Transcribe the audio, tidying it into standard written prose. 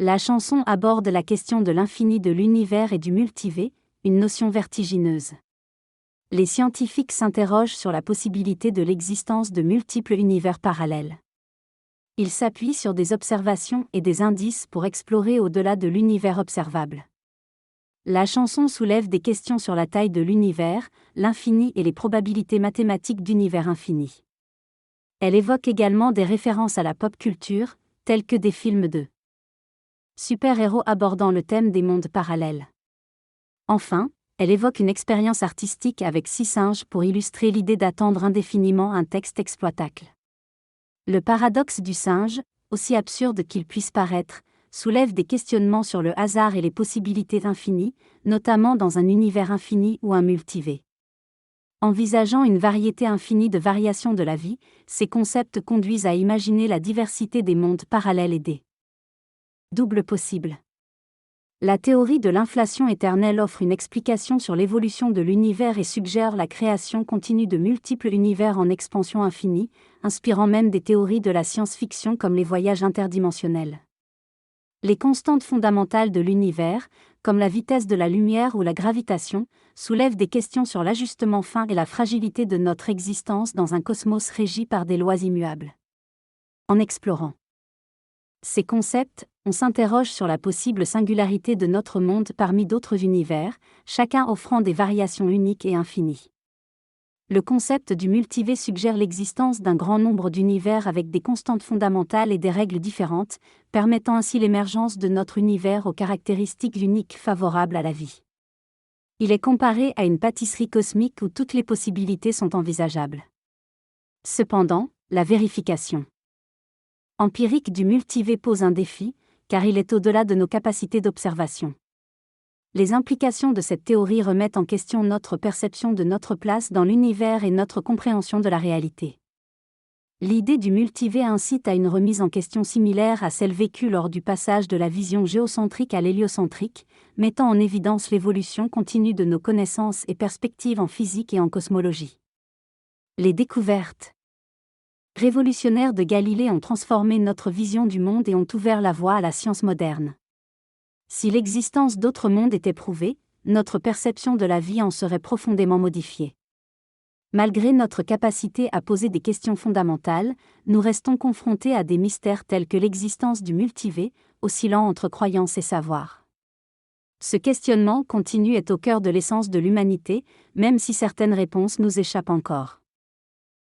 La chanson aborde la question de l'infini de l'univers et du multivers, une notion vertigineuse. Les scientifiques s'interrogent sur la possibilité de l'existence de multiples univers parallèles. Ils s'appuient sur des observations et des indices pour explorer au-delà de l'univers observable. La chanson soulève des questions sur la taille de l'univers, l'infini et les probabilités mathématiques d'univers infini. Elle évoque également des références à la pop culture, telles que des films de super-héros abordant le thème des mondes parallèles. Enfin, elle évoque une expérience artistique avec 6 singes pour illustrer l'idée d'attendre indéfiniment un texte exploitable. Le paradoxe du singe, aussi absurde qu'il puisse paraître, soulève des questionnements sur le hasard et les possibilités infinies, notamment dans un univers infini ou un multivers. Envisageant une variété infinie de variations de la vie, ces concepts conduisent à imaginer la diversité des mondes parallèles et des doubles possibles. La théorie de l'inflation éternelle offre une explication sur l'évolution de l'univers et suggère la création continue de multiples univers en expansion infinie, inspirant même des théories de la science-fiction comme les voyages interdimensionnels. Les constantes fondamentales de l'univers, comme la vitesse de la lumière ou la gravitation, soulèvent des questions sur l'ajustement fin et la fragilité de notre existence dans un cosmos régi par des lois immuables. En explorant ces concepts, on s'interroge sur la possible singularité de notre monde parmi d'autres univers, chacun offrant des variations uniques et infinies. Le concept du multivers suggère l'existence d'un grand nombre d'univers avec des constantes fondamentales et des règles différentes, permettant ainsi l'émergence de notre univers aux caractéristiques uniques favorables à la vie. Il est comparé à une pâtisserie cosmique où toutes les possibilités sont envisageables. Cependant, la vérification empirique du multivers pose un défi, car il est au-delà de nos capacités d'observation. Les implications de cette théorie remettent en question notre perception de notre place dans l'univers et notre compréhension de la réalité. L'idée du multivers incite à une remise en question similaire à celle vécue lors du passage de la vision géocentrique à l'héliocentrique, mettant en évidence l'évolution continue de nos connaissances et perspectives en physique et en cosmologie. Les découvertes révolutionnaires de Galilée ont transformé notre vision du monde et ont ouvert la voie à la science moderne. Si l'existence d'autres mondes était prouvée, notre perception de la vie en serait profondément modifiée. Malgré notre capacité à poser des questions fondamentales, nous restons confrontés à des mystères tels que l'existence du multivers, oscillant entre croyance et savoir. Ce questionnement continu est au cœur de l'essence de l'humanité, même si certaines réponses nous échappent encore.